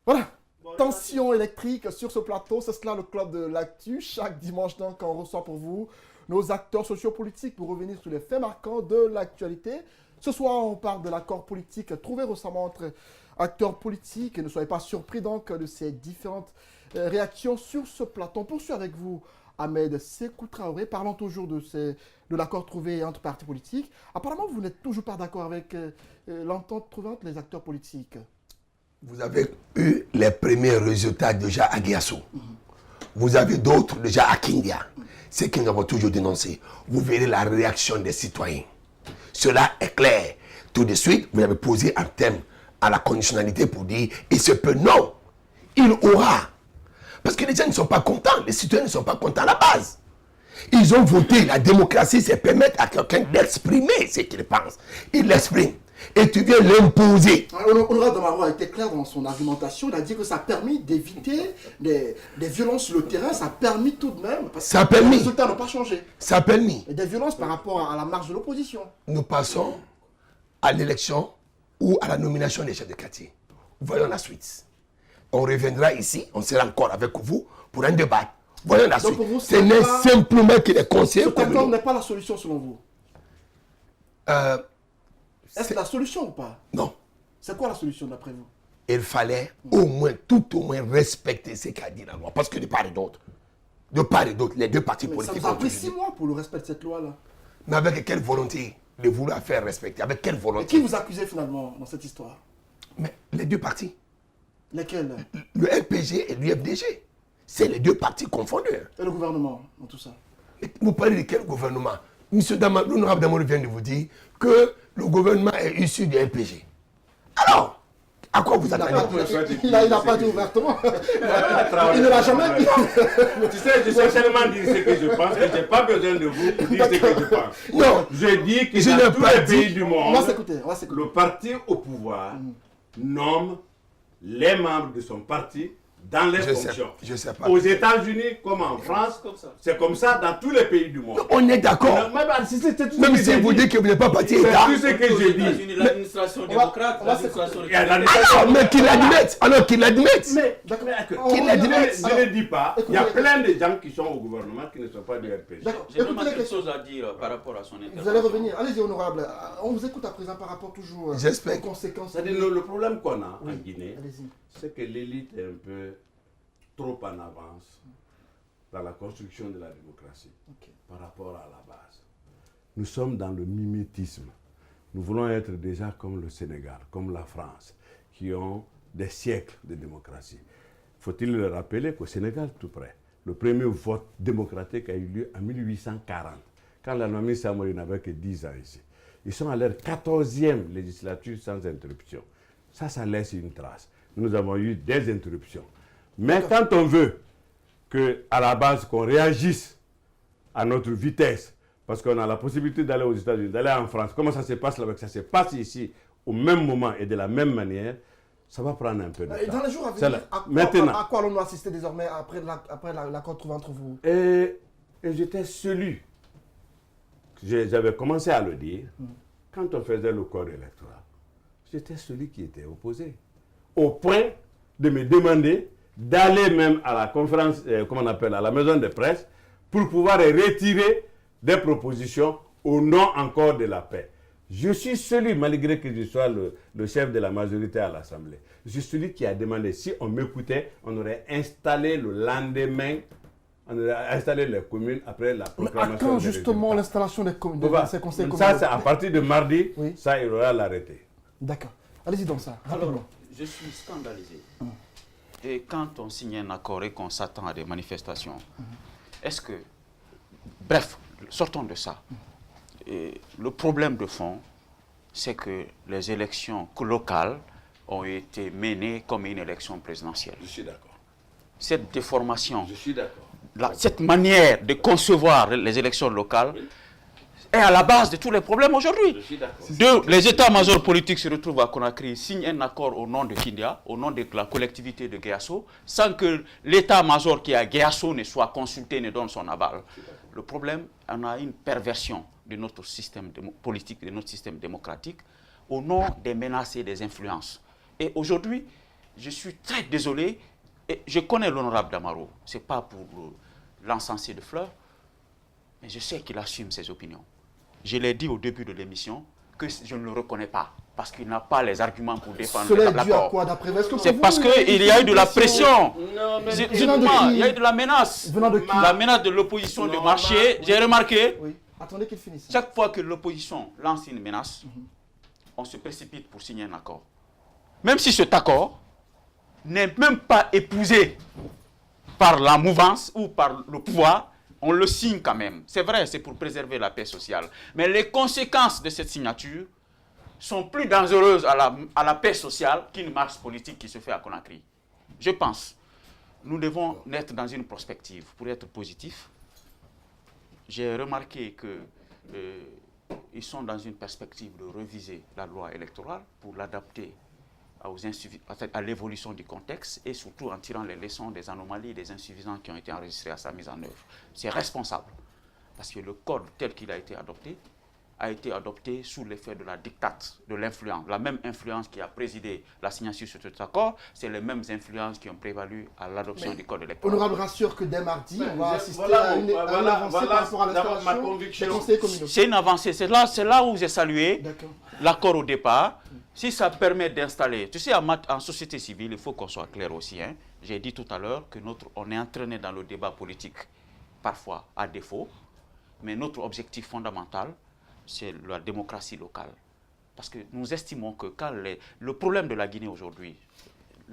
Voilà, tension électrique sur ce plateau, c'est cela le club de l'actu. Chaque dimanche donc, on reçoit pour vous nos acteurs sociopolitiques pour revenir sur les faits marquants de l'actualité. Ce soir, on parle de l'accord politique trouvé récemment entre acteurs politiques. Et ne soyez pas surpris donc de ces différentes réactions sur ce plateau. On poursuit avec vous, Ahmed Sékou Traoré, parlant toujours de l'accord trouvé entre partis politiques. Apparemment, vous n'êtes toujours pas d'accord avec l'entente trouvée entre les acteurs politiques. Vous avez eu les premiers résultats déjà à Guiasso. Vous avez d'autres déjà à Kindia. C'est que nous avons toujours dénoncé. Vous verrez la réaction des citoyens. Cela est clair. Tout de suite, vous avez posé un thème à la conditionnalité pour dire il se peut, non. Il aura. Parce que les gens ne sont pas contents. Les citoyens ne sont pas contents à la base. Ils ont voté. La démocratie, c'est permettre à quelqu'un d'exprimer ce qu'il pense. Il l'exprime. Et tu viens l'imposer. Honorable Damaro a été clair dans son argumentation. Il a dit que ça a permis d'éviter des violences sur le terrain. Ça a permis tout de même. Parce Ça a que permis. les résultats n'ont pas changé. Ça a permis. Et des violences par rapport à la marge de l'opposition. Nous passons à l'élection ou à la nomination des chefs de quartier. Voyons la suite. On reviendra ici, on sera encore avec vous pour un débat. Voyons la suite. Ce n'est simplement que les conseillers Cet accord communaux. n'est pas la solution selon vous. Est-ce la solution ou pas? Non. C'est quoi la solution d'après vous? Il fallait au moins, tout au moins, respecter ce qu'a dit la loi. Parce que de part et d'autre, les deux partis Mais ça politiques nous a ont pris toujours 6 dit. mois pour le respect de cette loi-là. Mais avec quelle volonté de vouloir faire respecter? Avec quelle Et volonté? qui vous accusez finalement dans cette histoire? Mais les deux partis, Lesquels? le LPG et l'UFDG, c'est les deux partis confondus. Et le gouvernement dans tout ça? Mais vous parlez de quel gouvernement? Monsieur Damar, l'honorable Damar vient de vous dire que le gouvernement est issu du LPG. Alors, à quoi vous attendez? Il n'a pas dit ouvertement. Il ne l'a jamais dit. Tu sais, je sais tellement dire ce que je pense que je n'ai pas besoin de vous pour dire ce que je pense. Non, Je dis que je dans n'ai tous pas les dit- pays du On monde, va s'écouter. On va s'écouter. le parti au pouvoir nomme les membres de son parti dans les fonctions. Je sais pas. Aux États-Unis comme en France, c'est comme ça dans tous les pays du monde. On est d'accord. C'est tout ce Même que si j'ai vous dit. dites que vous n'êtes pas parti C'est État. tout ce que j'ai dit. L'administration démocrate, on va l'administration Et à l'administration- Alors, mais qu'il l'admette. Alors qu'il l'admette. Mais D'accord. Qu'il l'a dit, je ne dis pas. Il y a écoutez- plein de gens qui sont au gouvernement qui ne sont pas du RPG. D'accord. J'ai vraiment Écoutez les quelque questions. chose à dire par rapport à son intervention. Vous allez revenir. Allez-y, honorable. On vous écoute à présent par rapport toujours J'espère. aux conséquences. C'est-à-dire le problème qu'on a Oui. en Guinée, Allez-y. c'est que l'élite est un peu trop en avance dans la construction de la démocratie Ok. par rapport à la base. Nous sommes dans le mimétisme. Nous voulons être déjà comme le Sénégal, comme la France, qui ont des siècles de démocratie. Faut-il le rappeler qu'au Sénégal, tout près, le premier vote démocratique a eu lieu en 1840, quand la Namie Samori n'avait que 10 ans ici. Ils sont à leur 14e législature sans interruption. Ça laisse une trace. Nous avons eu des interruptions. Mais quand on veut qu'à la base, qu'on réagisse à notre vitesse, parce qu'on a la possibilité d'aller aux États-Unis, d'aller en France, comment ça se passe là-bas, que ça se passe ici au même moment et de la même manière, ça va prendre un peu de Et dans temps. les jours à C'est venir, là. à Maintenant, quoi allons-nous assister désormais après l'accord trouvé entre vous? et j'étais celui, j'avais commencé à le dire, quand on faisait le corps électoral, j'étais celui qui était opposé. Au point de me demander d'aller même à la conférence, comment on appelle, à la maison de presse, pour pouvoir retirer des propositions au nom encore de la paix. Je suis celui, malgré que je sois le chef de la majorité à l'Assemblée, je suis celui qui a demandé, si on m'écoutait, on aurait installé le lendemain, on aurait installé les communes après la Mais proclamation. attends des justement résultats. l'installation des communes, Voilà. de ces conseils Ça, communaux. c'est à partir de mardi, Oui. ça, il aura l'arrêté. D'accord. Allez-y donc ça. Alors, rapidement. je suis scandalisé. Et quand on signe un accord et qu'on s'attend à des manifestations, est-ce que... Bref, sortons de ça. Et le problème de fond, c'est que les élections locales ont été menées comme une élection présidentielle. Je suis d'accord. Cette déformation, Je suis d'accord. cette manière de concevoir les élections locales est à la base de tous les problèmes aujourd'hui. Je suis d'accord. Les états-majors politiques se retrouvent à Conakry, signent un accord au nom de Kindia, au nom de la collectivité de Guéasso, sans que l'état-major qui est à Guéasso ne soit consulté, ne donne son aval. Le problème, on a une perversion de notre système politique, de notre système démocratique, au nom des menaces et des influences. Et aujourd'hui, je suis très désolé, et je connais l'honorable Damaro, ce n'est pas pour l'encenser de fleurs, mais je sais qu'il assume ses opinions. Je l'ai dit au début de l'émission que je ne le reconnais pas, parce qu'il n'a pas les arguments pour défendre Cela est dû à l'accord. quoi d'après vous? C'est parce qu'il y a eu de la pression. Non, mais Il y a eu de la menace. Venant de qui? La menace de l'opposition de marcher. J'ai remarqué, Oui. Attendez qu'il finisse. chaque fois que l'opposition lance une menace, on se précipite pour signer un accord. Même si cet accord n'est même pas épousé par la mouvance ou par le pouvoir, on le signe quand même. C'est vrai, c'est pour préserver la paix sociale. Mais les conséquences de cette signature sont plus dangereuses à la paix sociale qu'une marche politique qui se fait à Conakry. Je pense, nous devons être dans une prospective pour être positif. J'ai remarqué qu'ils sont dans une perspective de réviser la loi électorale pour l'adapter à l'évolution du contexte et surtout en tirant les leçons des anomalies et des insuffisances qui ont été enregistrées à sa mise en œuvre. C'est responsable parce que le code tel qu'il a été adopté sous l'effet de la dictate, de l'influence. La même influence qui a présidé la signature sur cet accord, c'est les mêmes influences qui ont prévalu à l'adoption du code électoral. Honorable rassure que dès mardi, on va assister à une avancée par rapport à l'installation des conseillers communaux. C'est une avancée. C'est là où j'ai salué l'accord au départ. Si ça permet d'installer... Tu sais, en société civile, il faut qu'on soit clair aussi. Hein. J'ai dit tout à l'heure que on est entraîné dans le débat politique, parfois à défaut, mais notre objectif fondamental, c'est la démocratie locale. Parce que nous estimons que le problème de la Guinée aujourd'hui,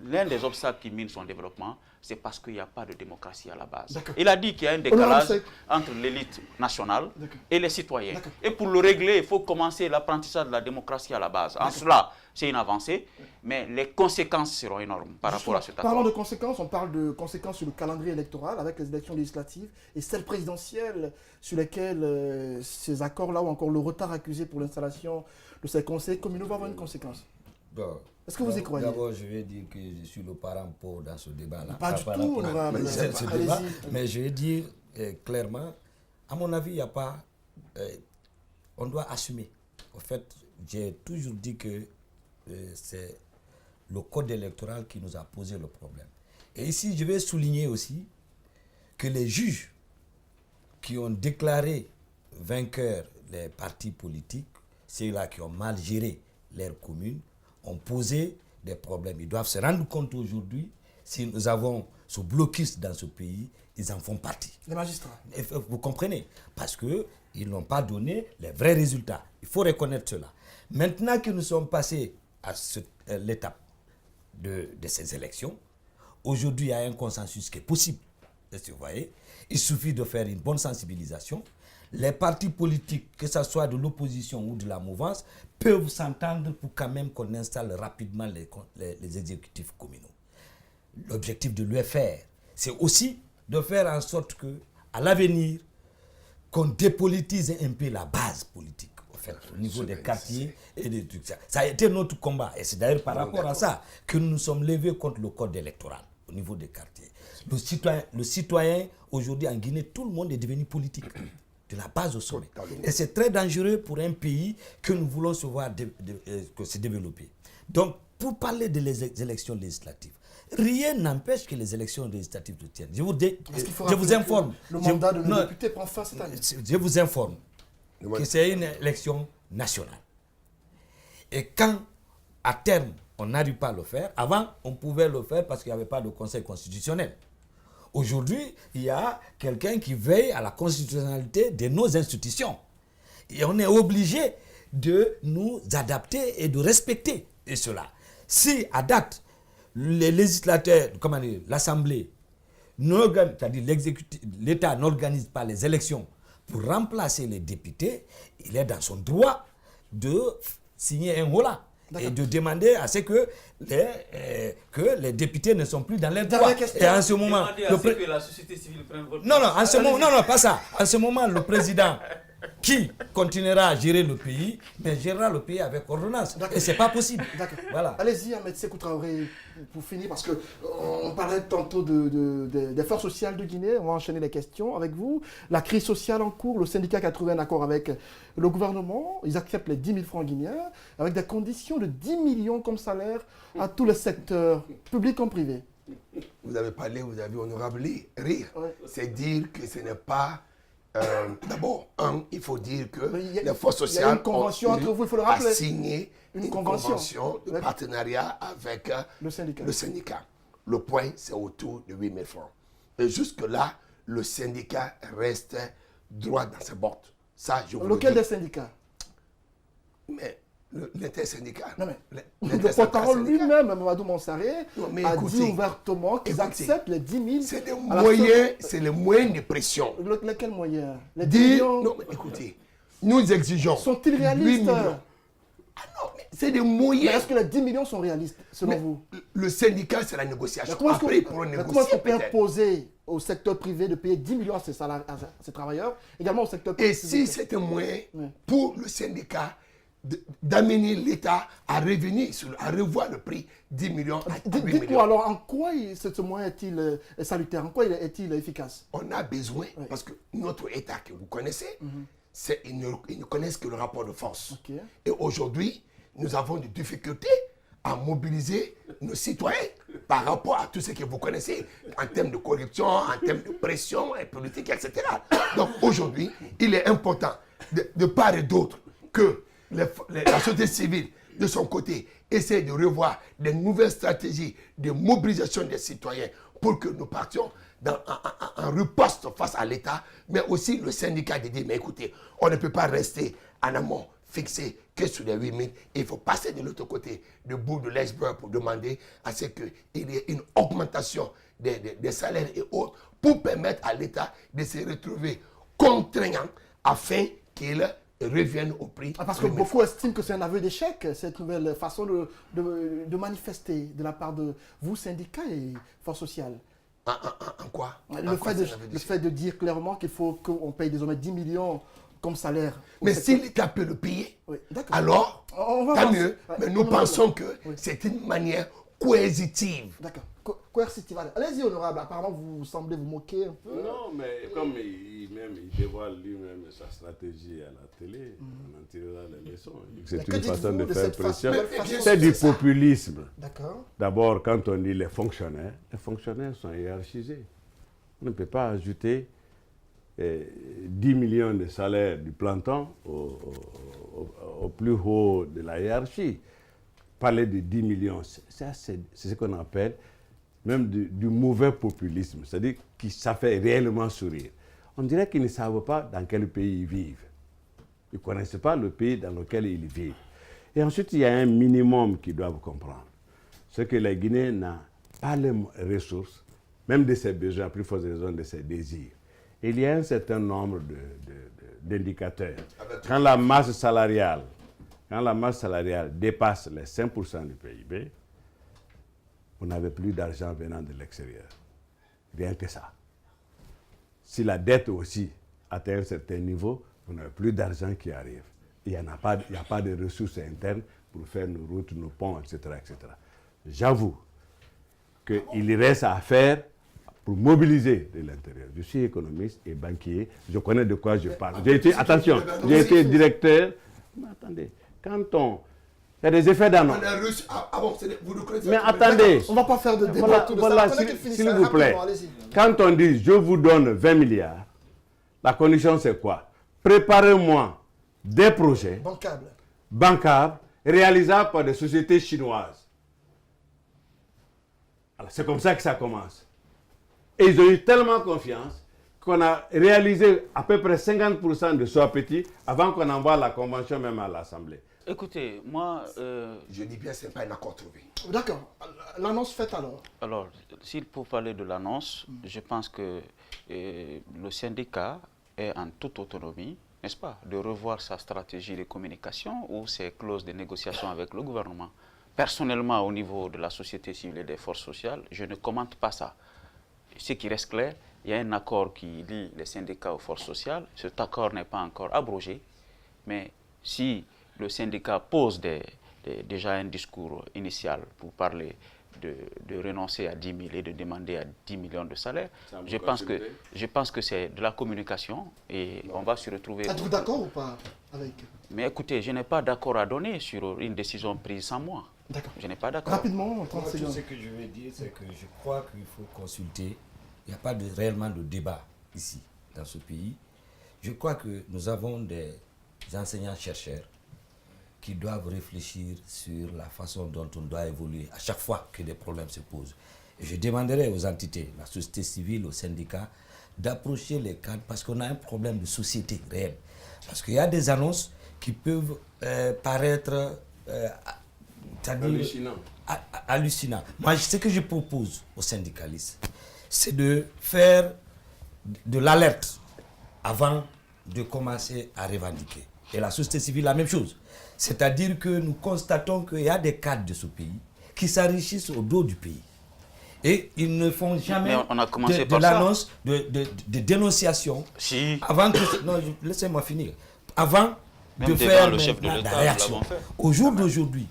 l'un des obstacles qui mine son développement, c'est parce qu'il n'y a pas de démocratie à la base. Il a dit qu'il y a un décalage entre l'élite nationale et les citoyens. Et pour le régler, il faut commencer l'apprentissage de la démocratie à la base. En cela, c'est une avancée, mais les conséquences seront énormes par rapport à cet accord. Parlant de conséquences, on parle de conséquences sur le calendrier électoral avec les élections législatives et celles présidentielles sur lesquelles ces accords-là ou encore le retard accusé pour l'installation de ces conseils communaux va avoir une conséquence. Bon, est-ce que vous y croyez? D'abord, je vais dire que je suis le parent pauvre dans ce débat-là. Pas du tout, honorable. Mais je vais dire clairement, à mon avis, il n'y a pas... on doit assumer. En fait, j'ai toujours dit que c'est le code électoral qui nous a posé le problème. Et ici, je vais souligner aussi que les juges qui ont déclaré vainqueurs les partis politiques, ceux-là qui ont mal géré leurs communes, ont posé des problèmes. Ils doivent se rendre compte aujourd'hui, si nous avons ce blocus dans ce pays, ils en font partie. Les magistrats. Vous comprenez? Parce qu'ils n'ont pas donné les vrais résultats. Il faut reconnaître cela. Maintenant que nous sommes passés à l'étape de ces élections, aujourd'hui, il y a un consensus qui est possible. Vous voyez? Il suffit de faire une bonne sensibilisation. Les partis politiques, que ce soit de l'opposition ou de la mouvance, peuvent s'entendre pour quand même qu'on installe rapidement les exécutifs communaux. L'objectif de l'UFR, c'est aussi de faire en sorte que, à l'avenir, qu'on dépolitise un peu la base politique, en fait, au niveau des quartiers et des trucs. Ça a été notre combat. Et c'est d'ailleurs par rapport à ça que nous nous sommes levés contre le code électoral au niveau des quartiers. Le citoyen aujourd'hui en Guinée, tout le monde est devenu politique. De la base au sommet. Et c'est très dangereux pour un pays que nous voulons se voir se développer. Donc, pour parler des élections législatives, rien n'empêche que les élections législatives se tiennent. Je vous informe. Le mandat de nos députés prend fin cette année. Je vous informe que c'est une élection nationale. Et quand, à terme, on n'arrive pas à le faire, avant, on pouvait le faire parce qu'il n'y avait pas de conseil constitutionnel. Aujourd'hui, il y a quelqu'un qui veille à la constitutionnalité de nos institutions. Et on est obligé de nous adapter et de respecter cela. Si, à date, les législateurs, l'Assemblée, c'est-à-dire l'État n'organise pas les élections pour remplacer les députés, il est dans son droit de signer un holà. Et de demander à ce que les députés ne sont plus dans les droits. Et en ce moment... que la société civile prenne votre... Non, pas ça. En ce moment, le président qui continuera à gérer le pays, mais gérera le pays avec ordonnance. Et ce n'est pas possible. D'accord. Voilà. Allez-y, Ahmed Sékou Traoré, pour finir, parce qu'on parlait tantôt des forces sociales de Guinée. On va enchaîner les questions avec vous. La crise sociale en cours, le syndicat qui a trouvé un accord avec le gouvernement. Ils acceptent les 10 000 francs guinéens avec des conditions de 10 millions comme salaire à tous les secteurs, publics comme privés. Vous avez parlé, vous avez honorable rire. Ouais. C'est dire que ce n'est pas... D'abord, il faut dire que Mais il y a- les forces il y a sociales une convention entre vous, il faut le a rappeler. signé une convention de Ouais. partenariat avec Le syndicat. le syndicat. Le point, c'est autour de 8 000 francs. Et jusque-là, le syndicat reste droit dans ses bottes. Ça, je vous Lequel le des dis. syndicats? Mais l'intersyndical. Non, mais le L'intersyndicale porte-parole syndical. lui-même, Mamadou Mansaré, Non, mais a écoutez, dit ouvertement qu'ils écoutez, acceptent les 10 000. C'est des à la moyens, c'est les moyens de pression. Lesquels moyens? Les 10 Dire, millions non, mais écoutez, nous exigeons. sont-ils 8 réalistes? millions. Ah non, mais c'est des Mais moyens. est-ce que les 10 millions sont réalistes, selon Mais vous? le syndicat, c'est la Mais négociation. comment est-ce Après, ils pourront qu'on peut négocier peut-être. imposer au secteur privé de payer 10 millions à à ses travailleurs, également au secteur Et public? si c'est un moyen Ouais. pour le syndicat d'amener l'État à revenir, à revoir le prix 10 millions à 8 Dites-moi millions. alors, en quoi ce moyen est-il salutaire? En quoi est-il efficace? On a besoin, parce que notre État que vous connaissez, ils ne connaissent que le rapport de force. Ok. Et aujourd'hui, nous avons des difficultés à mobiliser nos citoyens par rapport à tout ce que vous connaissez en termes de corruption, en termes de pression et politique, etc. Donc aujourd'hui, il est important de part et d'autre que la société civile, de son côté, essaie de revoir des nouvelles stratégies de mobilisation des citoyens pour que nous partions en riposte face à l'État, mais aussi le syndicat de dire, mais écoutez, on ne peut pas rester en amont fixé que sur les 8 000. Il faut passer de l'autre côté, du bout de l'iceberg, pour demander à ce qu'il y ait une augmentation des salaires et autres pour permettre à l'État de se retrouver contraignant afin qu'il revienne au prix. Parce que beaucoup estiment que c'est un aveu d'échec, cette nouvelle façon de manifester de la part de vous, syndicats et forces sociales. En quoi? Le fait de dire clairement qu'il faut qu'on paye désormais 10 millions comme salaire. Mais si l'État peut le payer, Oui, d'accord. alors, On va tant voir. mieux. Ouais, Mais nous on va pensons voir. que Oui. c'est une manière coercitive. D'accord. Coercitive. Allez-y, honorable. Apparemment, vous semblez vous moquer un peu. Non, mais comme il dévoile lui-même sa stratégie à la télé, on en tirera les leçons. C'est Mais que une façon dites-vous de de faire cette pression. façon- C'est du c'est ça. populisme. D'accord. D'abord, quand on dit les fonctionnaires sont hiérarchisés. On ne peut pas ajouter 10 millions de salaires du planton au plus haut de la hiérarchie. Parler de 10 millions, c'est ce qu'on appelle même du mauvais populisme, c'est-à-dire que ça fait réellement sourire. On dirait qu'ils ne savent pas dans quel pays ils vivent. Ils ne connaissent pas le pays dans lequel ils vivent. Et ensuite, il y a un minimum qu'ils doivent comprendre. C'est que les Guinéens n'ont pas les ressources, même de ses besoins, à plus forte raison de ses désirs. Il y a un certain nombre d'indicateurs. Quand la masse salariale dépasse les 5% du PIB, vous n'avez plus d'argent venant de l'extérieur. Rien que ça. Si la dette aussi atteint un certain niveau, vous n'avez plus d'argent qui arrive. Il n'y a pas de ressources internes pour faire nos routes, nos ponts, etc. etc. J'avoue qu'il reste à faire pour mobiliser de l'intérieur. Je suis économiste et banquier, je connais de quoi je parle. J'ai été directeur. Mais attendez, il y a des effets d'annonce. On a reçu. Ah bon, vous le connaissez. Mais attendez, On ne va pas faire de débat voilà, autour de voilà, ça. Attendez qu'il finisse s'il ça vous plaît. rapidement, allez-y. Quand on dit je vous donne 20 milliards, la condition c'est quoi? Préparez-moi des projets Bancable. bancables réalisables par des sociétés chinoises. Alors c'est comme ça que ça commence. Et ils ont eu tellement confiance qu'on a réalisé à peu près 50% de ce appétit avant qu'on envoie la convention même à l'Assemblée. Écoutez, moi, Je dis bien, ce n'est pas un accord trouvé. D'accord. L'annonce faite alors. alors, s'il faut parler de l'annonce, je pense que le syndicat est en toute autonomie, n'est-ce pas, de revoir sa stratégie de communication ou ses clauses de négociation avec le gouvernement. Personnellement, au niveau de la société civile et des forces sociales, je ne commente pas ça. Ce qui reste clair, il y a un accord qui lie les syndicats aux forces sociales. Cet accord n'est pas encore abrogé, mais si le syndicat pose déjà un discours initial pour parler de renoncer à 10 000 et de demander à 10 millions de salaire, je pense que c'est de la communication et on va se retrouver... Êtes-vous d'accord ou pas avec... Mais écoutez, je n'ai pas d'accord à donner sur une décision prise sans moi. D'accord. Je n'ai pas d'accord. Rapidement, en 30 Moi, tout secondes. ce que je veux dire, c'est que je crois qu'il faut consulter. Il n'y a pas réellement de débat ici, dans ce pays. Je crois que nous avons des enseignants-chercheurs qui doivent réfléchir sur la façon dont on doit évoluer à chaque fois que des problèmes se posent. Et je demanderai aux entités, la société civile, aux syndicats, d'approcher les cadres parce qu'on a un problème de société réel. Parce qu'il y a des annonces qui peuvent paraître hallucinant. Moi, ce que je propose aux syndicalistes, c'est de faire de l'alerte avant de commencer à revendiquer. Et la société civile, la même chose. C'est-à-dire que nous constatons qu'il y a des cadres de ce pays qui s'enrichissent au dos du pays. Et ils ne font jamais de l'annonce, de dénonciation. Si. Avant que... Non, laissez-moi finir. Avant même de faire le chef de la l'État, réaction. Au jour d'aujourd'hui,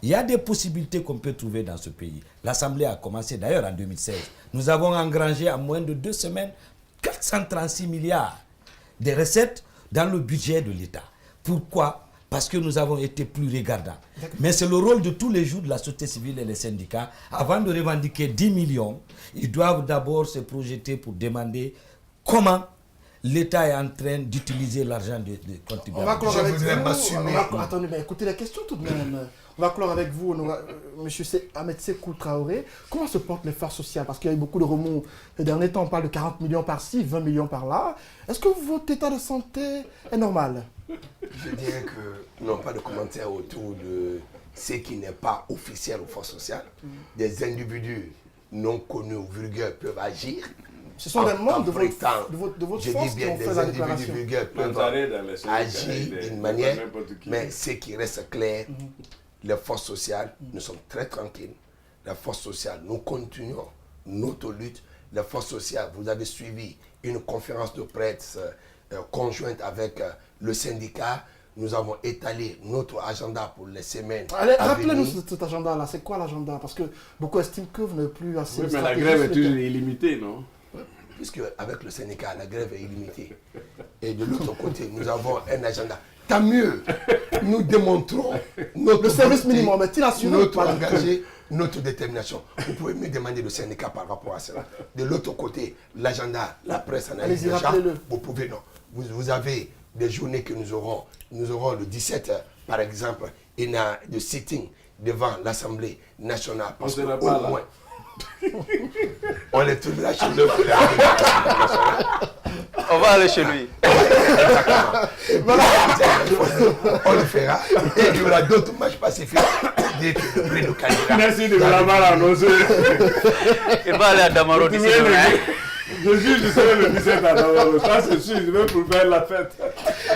il y a des possibilités qu'on peut trouver dans ce pays. L'Assemblée a commencé d'ailleurs en 2016. Nous avons engrangé en moins de 2 semaines 436 milliards de recettes dans le budget de l'État. Pourquoi? Parce que nous avons été plus regardants. Mais c'est le rôle de tous les jours de la société civile et les syndicats. Avant de revendiquer 10 millions, ils doivent d'abord se projeter pour demander comment l'État est en train d'utiliser l'argent des contribuables. On va clore avec vous. m'assumer. Attendez, mais écoutez la question tout de même. On va clore avec vous, M. Ahmed Sékou Traoré. Comment se portent les forces sociales? Parce qu'il y a eu beaucoup de remous. Ces derniers temps, on parle de 40 millions par-ci, 20 millions par-là. Est-ce que votre état de santé est normal? Je dirais que non, pas de commentaires autour de ce qui n'est pas officiel aux forces sociales. Des individus non connus ou vulgaires peuvent agir. Ce sont des membres de votre force qui ont fait la déclaration. Des individus vulgaires peuvent agir d'une manière, mais ce qui reste clair, les forces sociales, nous sommes très tranquilles. Les forces sociales, nous continuons notre lutte. Les forces sociales, vous avez suivi une conférence de presse conjointe avec le syndicat. Nous avons étalé notre agenda pour les semaines. Allez, rappelez-nous cet agenda-là. C'est quoi l'agenda? Parce que beaucoup estiment que vous n'avez plus assez de stratégie. Mais la grève est toujours illimitée, non? Puisque avec le syndicat, la grève est illimitée. Et de l'autre côté, nous avons un agenda. Tant mieux, nous démontrons notre service minimum, notre engagement, notre détermination. Vous pouvez me demander le syndicat par rapport à cela. De l'autre côté, l'agenda, la presse analyse déjà. Vous pouvez, non. Vous avez des journées que nous aurons. Nous aurons le 17, par exemple, de sitting devant l'Assemblée nationale. Parce qu'au moins, on les trouvera chez eux. On va aller chez lui. Voilà. On le fera. Et il y aura d'autres matchs pacifiques. Merci de me l'avoir annoncé. Il va aller à Damaro d'ici demain. Je suis du seul le 17 à Damaro. Ça c'est sûr, je vais pour faire la fête.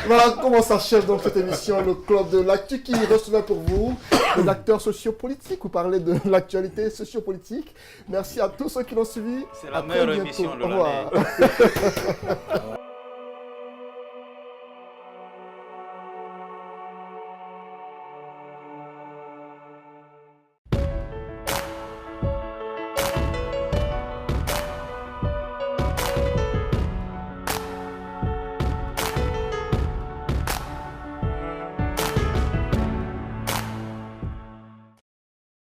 Voilà comment s'achève donc cette émission, le club de l'actu qui recevait pour vous les acteurs sociopolitiques. Vous parlez de l'actualité sociopolitique. Merci à tous ceux qui l'ont suivi. C'est la meilleure émission de l'année. Au revoir.